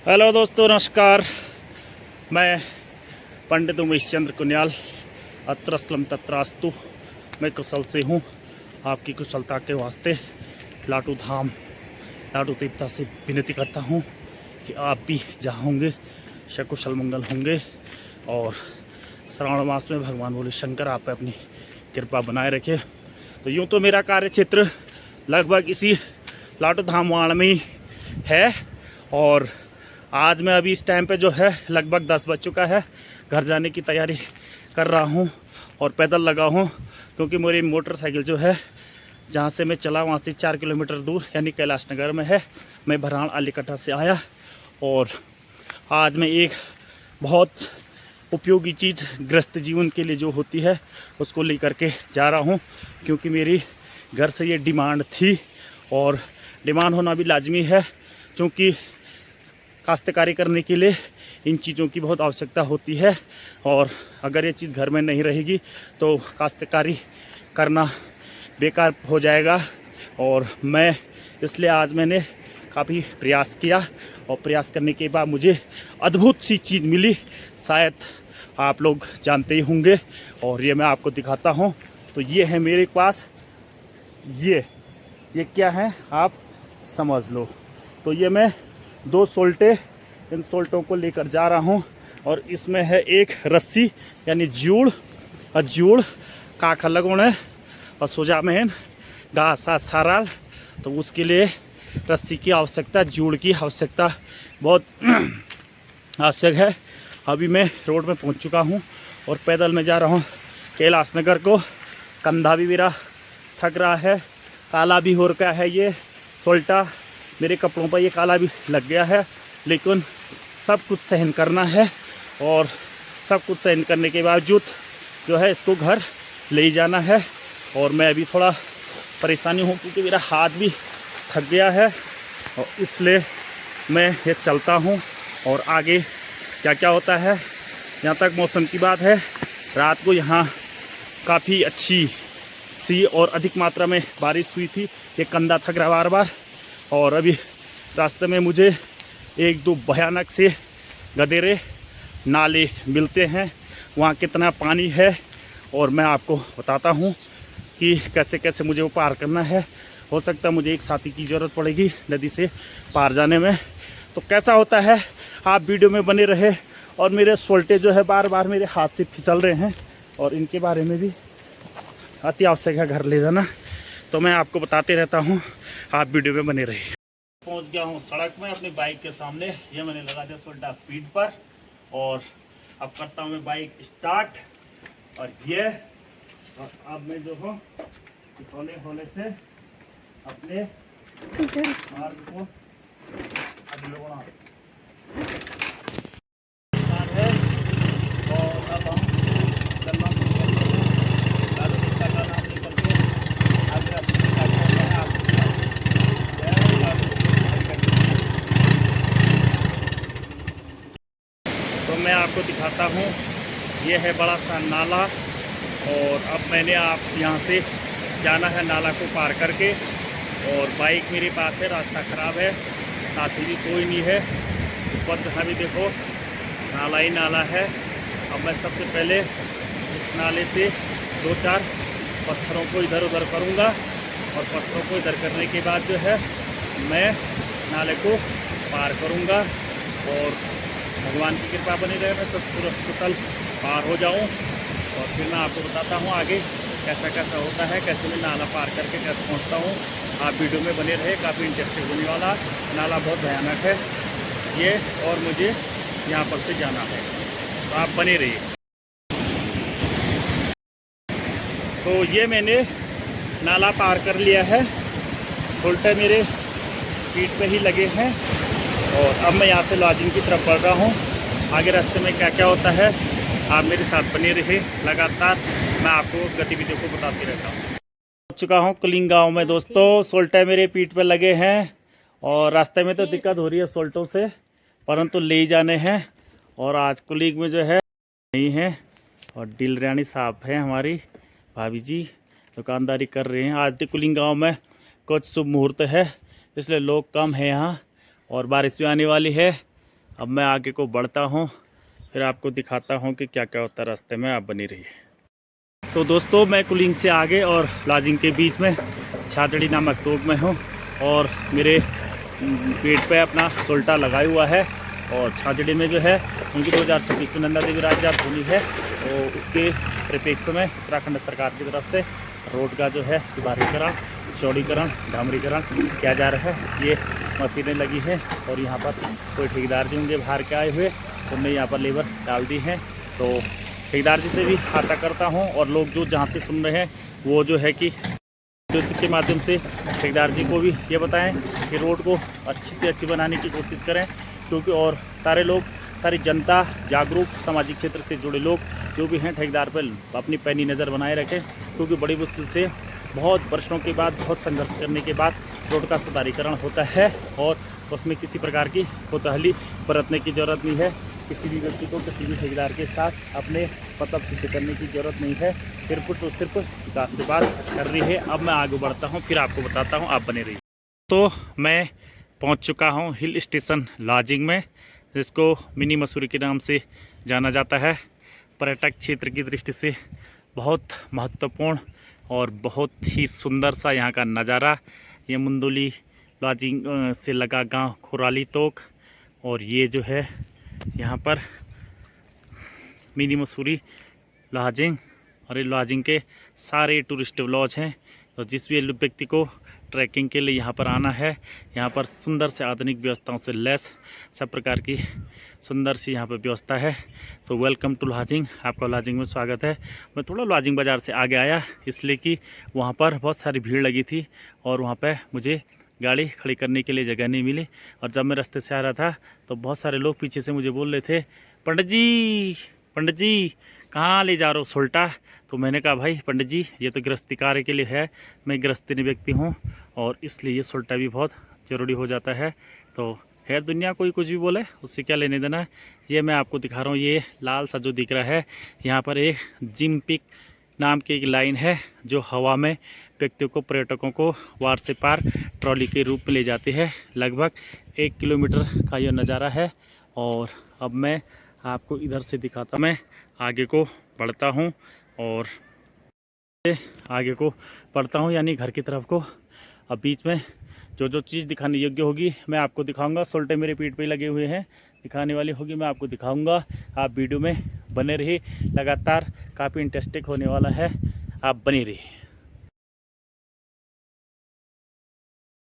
Hello दोस्तों, नमस्कार। मैं पंडित उमेश चंद्र कुनियाल, अत्र असलम तत्रास्तु। मैं कुशल से हूँ। आपकी कुशलता के वास्ते लाटू धाम लाटू तीर्था से विनती करता हूँ कि आप भी जहाँ होंगे सकुशल मंगल होंगे और श्रावण मास में भगवान बोले शंकर आप पे अपनी कृपा बनाए रखे। तो यूँ तो मेरा कार्य क्षेत्र लगभग इसी लाटू धाम वाण में ही है और आज मैं अभी इस टाइम पे जो है लगभग 10 बज चुका है। घर जाने की तैयारी कर रहा हूँ और पैदल लगा हूँ क्योंकि मेरी मोटरसाइकिल जो है जहाँ से मैं चला वहाँ से 4 किलोमीटर दूर यानी कैलाश नगर में है। मैं भराण अलीकट्टा से आया और आज मैं एक बहुत उपयोगी चीज़ गृहस्थ जीवन के लिए जो होती है उसको लेकर के जा रहा हूँ क्योंकि मेरी घर से ये डिमांड थी और डिमांड होना भी लाजमी है क्योंकि काश्तकारी करने के लिए इन चीज़ों की बहुत आवश्यकता होती है और अगर ये चीज़ घर में नहीं रहेगी तो काश्तकारी करना बेकार हो जाएगा। और मैं इसलिए आज मैंने काफ़ी प्रयास किया और प्रयास करने के बाद मुझे अद्भुत सी चीज़ मिली। शायद आप लोग जानते ही होंगे और ये मैं आपको दिखाता हूँ। तो ये है मेरे पास, ये क्या है आप समझ लो। तो ये मैं 2 सोल्टे, इन सोल्टों को लेकर जा रहा हूँ और इसमें है एक रस्सी यानी जूड़ और जूड़ काखा लगोने और सोजा में घास साराल। तो उसके लिए रस्सी की आवश्यकता, जूड़ की आवश्यकता बहुत आवश्यक है। अभी मैं रोड में पहुँच चुका हूँ और पैदल में जा रहा हूँ कैलाश नगर को। कंधा भी मेरा थक रहा है, काला भी हो रखा है, ये सोल्टा मेरे कपड़ों पर ये काला भी लग गया है, लेकिन सब कुछ सहन करना है और सब कुछ सहन करने के बावजूद जो है इसको घर ले जाना है। और मैं अभी थोड़ा परेशानी हूँ क्योंकि मेरा हाथ भी थक गया है और इसलिए मैं ये चलता हूँ। और आगे क्या क्या होता है, यहाँ तक मौसम की बात है, रात को यहाँ काफ़ी अच्छी सी और अधिक मात्रा में बारिश हुई थी। ये कंधा थक रहा बार बार और अभी रास्ते में मुझे 1-2 भयानक से गदेरे नाले मिलते हैं। वहाँ कितना पानी है और मैं आपको बताता हूँ कि कैसे कैसे मुझे वो पार करना है। हो सकता है मुझे एक साथी की ज़रूरत पड़ेगी नदी से पार जाने में। तो कैसा होता है आप वीडियो में बने रहे। और मेरे सोल्टे जो है बार बार मेरे हाथ से फिसल रहे हैं और इनके बारे में भी अति आवश्यक है घर ले जाना। तो मैं आपको बताते रहता हूँ, आप वीडियो में बने रहिए। पहुँच गया हूँ सड़क में अपनी बाइक के सामने। ये मैंने लगा दिया सोल्टा स्पीड पर और अब करता हूँ मैं बाइक स्टार्ट। और ये और अब मैं जो हूँ हौले हौले से अपने मार्ग को आगे बढ़ा है। और अब हम चलना शुरू करते हैं। लालू गुप्ता का नाम लेकर के आगे अपने कार्यक्रम में आप जय लालू। तो मैं आपको दिखाता हूँ, ये है बड़ा सा नाला और अब मैंने आप यहाँ से जाना है नाला को पार करके। और बाइक मेरे पास है, रास्ता ख़राब है, साथी भी कोई नहीं है। ऊपर जहाँ भी देखो नाला ही नाला है। अब मैं सबसे पहले इस नाले से 2-4 पत्थरों को इधर उधर करूँगा और पत्थरों को इधर करने के बाद जो है मैं नाले को पार करूँगा और भगवान की कृपा बनी रहे, मैं सब कुशल पार हो जाऊँ। और फिर मैं आपको बताता हूँ आगे कैसा कैसा होता है, कैसे मैं नाला पार करके कैसे पहुँचता हूँ। आप वीडियो में बने रहे, काफ़ी इंटरेस्टिंग होने वाला। नाला बहुत भयानक है ये और मुझे यहाँ पर से जाना है, तो आप बने रहिए। तो ये मैंने नाला पार कर लिया है, सोल्टे मेरे पीठ पे ही लगे हैं और अब मैं यहाँ से लॉजिंग की तरफ बढ़ रहा हूँ। आगे रास्ते में क्या क्या होता है आप मेरे साथ बने रहे, लगातार मैं आपको गतिविधियों को बताते रहता हूँ। पहुँच चुका हूँ कुलिंग गाँव में दोस्तों। सोल्टे मेरे पीठ पे लगे हैं और रास्ते में तो दिक्कत हो रही है सोल्टों से, परंतु ले जाने हैं। और आज कुलिंग में जो है नहीं है और डिलरानी साहब हैं हमारी भाभी जी, दुकानदारी कर रहे हैं। आज कुलिंग गाँव में कुछ शुभ मुहूर्त है इसलिए लोग कम है यहाँ और बारिश भी आने वाली है। अब मैं आगे को बढ़ता हूँ, फिर आपको दिखाता हूँ कि क्या क्या होता है रास्ते में। आप बनी रहिए। तो दोस्तों, मैं कुलिंग से आगे और लाजिंग के बीच में छाजड़ी नामक तोक में हूँ और मेरे पेट पे अपना सोल्टा लगाया हुआ है। और छाजड़ी में जो है उनकी 2026 में नंदा देवी राज्यात होनी है, तो उसके परिप्रेक्ष्य में उत्तराखंड सरकार की तरफ से रोड का जो है सुधारीकरण, चौड़ीकरण, डामरीकरण किया जा रहा है। ये मशीनें लगी हैं और यहाँ पर कोई ठेकेदार जी होंगे बाहर के आए हुए, उनने यहाँ पर लेबर डाल दी है। तो ठेकेदार जी से भी आशा करता हूँ और लोग जो जहाँ से सुन रहे हैं वो जो है कि के माध्यम से ठेकेदार जी को भी ये बताएं कि रोड को अच्छी से अच्छी बनाने की कोशिश करें, क्योंकि और सारे लोग, सारी जनता, जागरूक सामाजिक क्षेत्र से जुड़े लोग जो भी हैं ठेकेदार पर अपनी पैनी नज़र बनाए रखें, क्योंकि बड़ी मुश्किल से बहुत वर्षों के बाद, बहुत संघर्ष करने के बाद रोड का सुधारीकरण होता है और उसमें किसी प्रकार की कोताहली बरतने की ज़रूरत नहीं है। किसी भी व्यक्ति को, किसी भी ठेकेदार के साथ अपने मतलब सिद्ध करने की ज़रूरत नहीं है, सिर्फ तो सिर्फ विकास की बात कर रही है। अब मैं आगे बढ़ता हूँ, फिर आपको बताता हूँ, आप बने रहिए। तो मैं पहुँच चुका हूँ हिल स्टेशन लाजिंग में, जिसको मिनी मसूरी के नाम से जाना जाता है। पर्यटक क्षेत्र की दृष्टि से बहुत महत्वपूर्ण और बहुत ही सुंदर सा यहाँ का नज़ारा। ये मुंदोली लाजिंग से लगा गांव खुराली तोक, और ये जो है यहाँ पर मिनी मसूरी लाजिंग, और ये लाजिंग के सारे टूरिस्ट लॉज हैं। तो जिस भी व्यक्ति को ट्रैकिंग के लिए यहाँ पर आना है, यहाँ पर सुंदर से आधुनिक व्यवस्थाओं से लैस सब प्रकार की सुंदर सी यहाँ पर व्यवस्था है। तो वेलकम टू लाजिंग, आपका लाजिंग में स्वागत है। मैं थोड़ा लाजिंग बाज़ार से आगे आया, इसलिए कि वहाँ पर बहुत सारी भीड़ लगी थी और वहाँ पर मुझे गाड़ी खड़ी करने के लिए जगह नहीं मिली। और जब मैं रास्ते से आ रहा था तो बहुत सारे लोग पीछे से मुझे बोल रहे थे, पंडित जी कहाँ ले जा रहे हो सोल्टा। तो मैंने कहा, भाई पंडित जी, ये तो गृहस्थी कार्य के लिए है, मैं गृहस्थी व्यक्ति हूँ और इसलिए ये सोल्टा भी बहुत ज़रूरी हो जाता है। तो खैर, दुनिया कोई कुछ भी बोले, उससे क्या लेने देना है। ये मैं आपको दिखा रहा हूँ, ये लाल सा जो दिख रहा है, यहाँ पर एक जिम पिक नाम की एक लाइन है जो हवा में व्यक्तियों को, पर्यटकों को वार से पार ट्रॉली के रूप में ले जाती है। लगभग 1 किलोमीटर का यह नज़ारा है। और अब मैं आपको इधर से दिखाता, मैं आगे को बढ़ता हूँ और आगे को बढ़ता हूँ, यानी घर की तरफ को। अब बीच में जो जो चीज़ दिखाने योग्य होगी मैं आपको दिखाऊंगा। सोल्टे मेरे पीठ पे लगे हुए हैं, दिखाने वाली होगी मैं आपको दिखाऊंगा। आप वीडियो में बने रहिए, लगातार काफ़ी इंटरेस्टिंग होने वाला है, आप बने रहिए।